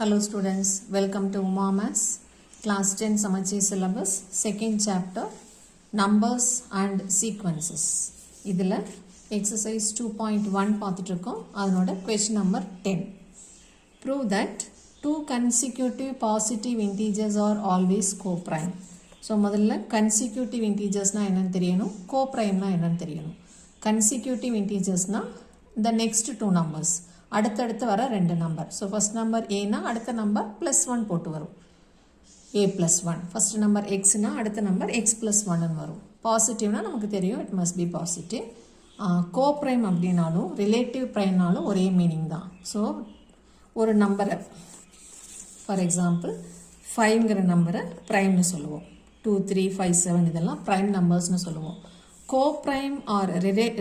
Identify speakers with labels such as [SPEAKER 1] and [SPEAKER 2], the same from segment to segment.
[SPEAKER 1] Hello students, welcome to Maths class 10 Samacheer syllabus second chapter numbers and sequences. இதில exercise 2.1 பார்த்துட்டு இருக்கோம். அதனோட question number 10. Prove that two consecutive positive integers are always co-prime. So முதல்ல consecutive integersனா என்னன்னு தெரியணும், co-primeனா என்னன்னு தெரியணும். Consecutive integersனா the next two numbers. அடுத்தடுத்து வர ரெண்டு நம்பர். ஸோ ஃபஸ்ட் நம்பர் ஏனா அடுத்த நம்பர் +1 போட்டு வரும், a+1. ஃபஸ்ட் நம்பர் எக்ஸ்னா அடுத்த நம்பர் x+1 வரும். பாசிட்டிவ்னா நமக்கு தெரியும், it must be positive. Coprime அப்படின்னாலும் ரிலேட்டிவ் ப்ரைம்னாலும் ஒரே மீனிங் தான். ஸோ ஒரு நம்பரை ஃபார் எக்ஸாம்பிள் 5ங்கிற நம்பரை ப்ரைம்னு சொல்லுவோம். 2, 3, 5, 7 இதெல்லாம் ப்ரைம் நம்பர்ஸ்னு சொல்லுவோம். கோப்ரைம் ஆர்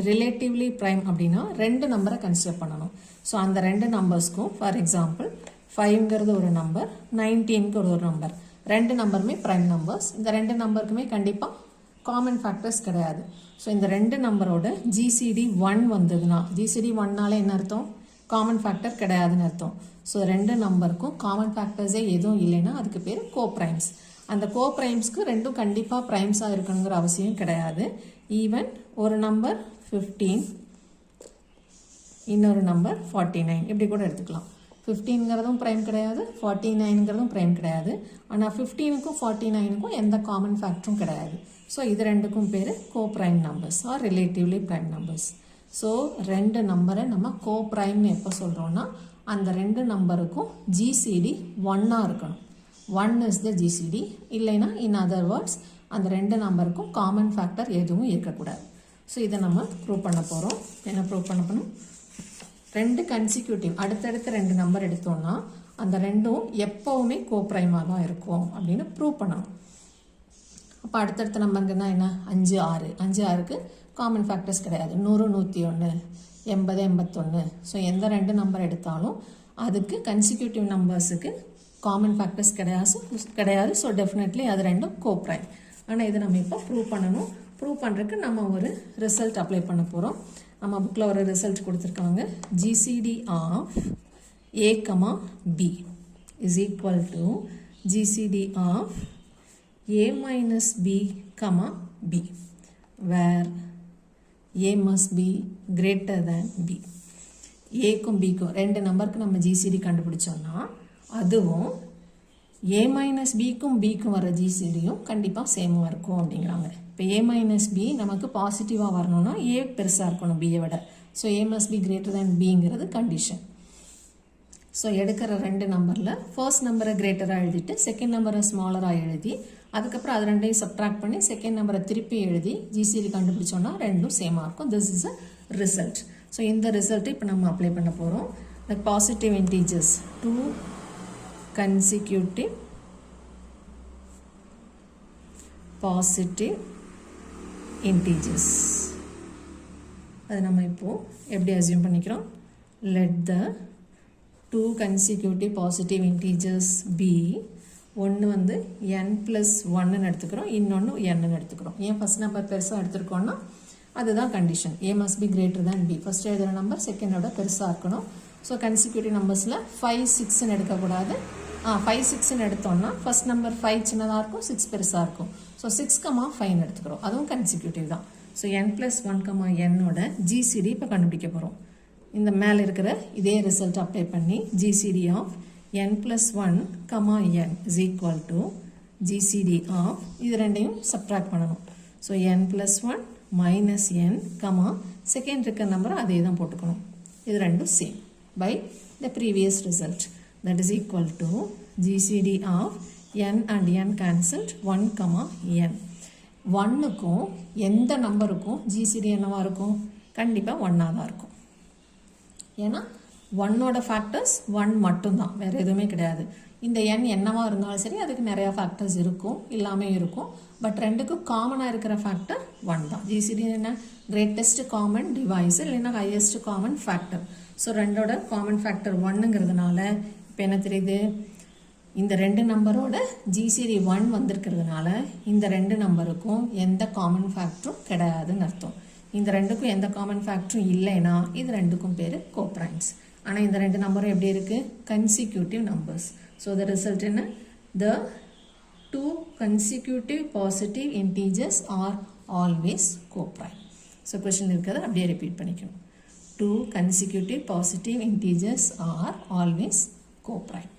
[SPEAKER 1] ரிலேட்டிவ்லி ப்ரைம் அப்படின்னா ரெண்டு நம்பரை கன்சிடர் பண்ணணும். ஸோ அந்த ரெண்டு நம்பர்ஸ்க்கும் ஃபார் எக்ஸாம்பிள் 5ங்கிறது ஒரு நம்பர், 19ங்கிறது ஒரு நம்பர், ரெண்டு நம்பருமே ப்ரைம் நம்பர்ஸ். இந்த ரெண்டு நம்பருக்குமே கண்டிப்பாக காமன் ஃபேக்டர்ஸ் கிடையாது. ஸோ இந்த ரெண்டு நம்பரோட ஜிசிடி 1 வந்ததுன்னா, ஜிசிடி 1னால என்ன அர்த்தம், காமன் ஃபேக்டர் கிடையாதுன்னு அர்த்தம். ஸோ ரெண்டு நம்பருக்கும் காமன் ஃபேக்டர்ஸே எதுவும் இல்லைன்னா அதுக்கு பேர் கோப்ரைம்ஸ். அந்த கோப்ரைம்ஸ்க்கு ரெண்டும் கண்டிப்பாக ப்ரைம்ஸாக இருக்கணுங்கிற அவசியம் கிடையாது. ஈவன் ஒரு நம்பர் 15, இன்னொரு நம்பர் 49 இப்படி கூட எடுத்துக்கலாம். 15ங்கிறதும் ப்ரைம் கிடையாது, 49ங்கிறதும் ப்ரைம் கிடையாது. ஆனால் 15க்கும் 49க்கும் எந்த காமன் ஃபேக்டரும் கிடையாது. ஸோ இது ரெண்டுக்கும் பேர் coprime numbers are relatively prime numbers. So ரெண்டு நம்பரை நம்ம கோப்ரைம்னு எப்போ சொல்கிறோன்னா அந்த ரெண்டு நம்பருக்கும் ஜிசிடி 1ஆக இருக்கணும். 1 இஸ் த ஜிசிடி. இல்லைன்னா இன் அதர் வேர்ட்ஸ் அந்த ரெண்டு நம்பருக்கும் காமன் ஃபேக்டர் எதுவும் இருக்கக்கூடாது. ஸோ இதை நம்ம ப்ரூவ் பண்ண போகிறோம். என்ன ப்ரூவ் பண்ண போகணும், ரெண்டு கன்சிக்யூட்டிவ் அடுத்தடுத்து ரெண்டு நம்பர் எடுத்தோம்னா அந்த ரெண்டும் எப்போவுமே கோப்ரைமாக தான் இருக்கும் அப்படின்னு ப்ரூவ் பண்ணணும். அப்போ அடுத்தடுத்த நம்பருக்குன்னா என்ன, 5, 6. 5, 6க்கு காமன் ஃபேக்டர்ஸ் கிடையாது. 100, 101, 80, 81. ஸோ எந்த ரெண்டு நம்பர் எடுத்தாலும் அதுக்கு கன்சிக்யூட்டிவ் நம்பர்ஸுக்கு காமன் ஃபேக்டர்ஸ் கிடையாது. ஸோ டெஃபினெட்லி அது ரெண்டும் கோப்ரைம். ஆனால் இதை நம்ம இப்போ ப்ரூவ் பண்ணணும். ப்ரூவ் பண்ணுறதுக்கு நம்ம ஒரு ரிசல்ட் அப்ளை பண்ண போகிறோம். நம்ம புக்கில் ஒரு ரிசல்ட் கொடுத்துருக்காங்க. GCD of a, b is equal to GCD of a minus b, b where a must be greater than b. ஏக்கும் பிக்கும் ரெண்டு நம்பருக்கு நம்ம ஜிசிடி கண்டுபிடிச்சோம்னா அதுவும் a மைனஸ் பிக்கும் பிக்கும் வர ஜிசிடியும் கண்டிப்பாக சேமாக இருக்கும் அப்படிங்கிறாங்க. இப்போ a மைனஸ் பி நமக்கு பாசிட்டிவாக வரணும்னா a பெருசாக இருக்கணும் பியை விட. So a must be greater than பிங்கிறது கண்டிஷன். ஸோ எடுக்கிற ரெண்டு நம்பரில் ஃபர்ஸ்ட் நம்பரை கிரேட்டராக எழுதிட்டு செகண்ட் நம்பரை ஸ்மாலராக எழுதி அதுக்கப்புறம் அது ரெண்டையும் சப்ட்ராக்ட் பண்ணி செகண்ட் நம்பரை திருப்பி எழுதி ஜிசிடி கண்டுபிடிச்சோன்னா ரெண்டும் சேமாக இருக்கும். This is a result. So இந்த ரிசல்ட்டை இப்போ நம்ம அப்ளை பண்ண போகிறோம். The positive integers, two consecutive positive integers. அது நம்ம இப்போ எப்படி அசியூம் பண்ணிக்கிறோம், let the two consecutive positive integers be, ஒன்று வந்து n+1 எடுத்துக்கிறோம், இன்னொன்று n எடுத்துக்கிறோம். ஏன் ஃபர்ஸ்ட் நம்பர் பெருசாக எடுத்துருக்கோம்னா அதுதான் condition. a must be greater than b. First எழுதுகிற நம்பர் செகண்டோட பெருசாக இருக்கணும். ஸோ கன்சிக்யூட்டிவ் நம்பர்ஸில் 5, 6ன்னு எடுக்கக்கூடாது. 5, 6ன்னு எடுத்தோம்னா ஃபர்ஸ்ட் நம்பர் 5 சின்னதாக இருக்கும், 6 பெருசாக இருக்கும். ஸோ 6, 5 எடுத்துக்கிறோம், அதுவும் கன்சிக்யூட்டிவ் தான். ஸோ n+1, n-ஓட ஜிசிடி இப்போ கண்டுபிடிக்க போகிறோம். இந்த மேலே இருக்கிற இதே ரிசல்ட் அப்ளை பண்ணி GCD of n+1, n is equal to GCD of இது ரெண்டையும் சப்ட்ராக்ட் பண்ணணும். So n+1 minus n, second இருக்கிற நம்பரை அதே தான் போட்டுக்கணும். இது ரெண்டும் same by the previous result, that is equal to GCD of n and n cancelled 1, n. 1க்கும் எந்த நம்பருக்கும் GCD என்னவா இருக்கும், கண்டிப்பாக 1ஆக தான் இருக்கும். ஏன்னா 1ஓட ஃபேக்டர்ஸ் 1 மட்டும்தான், வேறு எதுவுமே கிடையாது. இந்த n என்னவா இருந்தாலும் சரி அதுக்கு நிறையா ஃபேக்டர்ஸ் இருக்கும், இல்லாமல் இருக்கும். பட் ரெண்டுக்கும் காமனாக இருக்கிற ஃபேக்டர் 1 தான். ஜிசிடி என்ன, கிரேட்டஸ்ட் காமன் டிவைஸ் இல்லைன்னா ஹையஸ்ட் காமன் ஃபேக்டர். ஸோ ரெண்டோட காமன் ஃபேக்டர் 1ங்கிறதுனால இப்போ என்ன தெரியுது, இந்த ரெண்டு நம்பரோட ஜிசிடி 1 வந்திருக்கிறதுனால இந்த ரெண்டு நம்பருக்கும் எந்த காமன் ஃபேக்டரும் கிடையாதுன்னு அர்த்தம். இந்த ரெண்டுக்கும் எந்த காமன் ஃபேக்டரும் இல்லைன்னா இது ரெண்டுக்கும் பேர் கோப்ரைம்ஸ். ஆனால் இந்த ரெண்டு நம்பரும் எப்படி இருக்குது? Consecutive numbers. So the result என்ன? The two consecutive positive integers are always coprime. So question இருக்கிறத அப்படியே ரிப்பீட் பண்ணிக்கணும். Two consecutive positive integers are always coprime.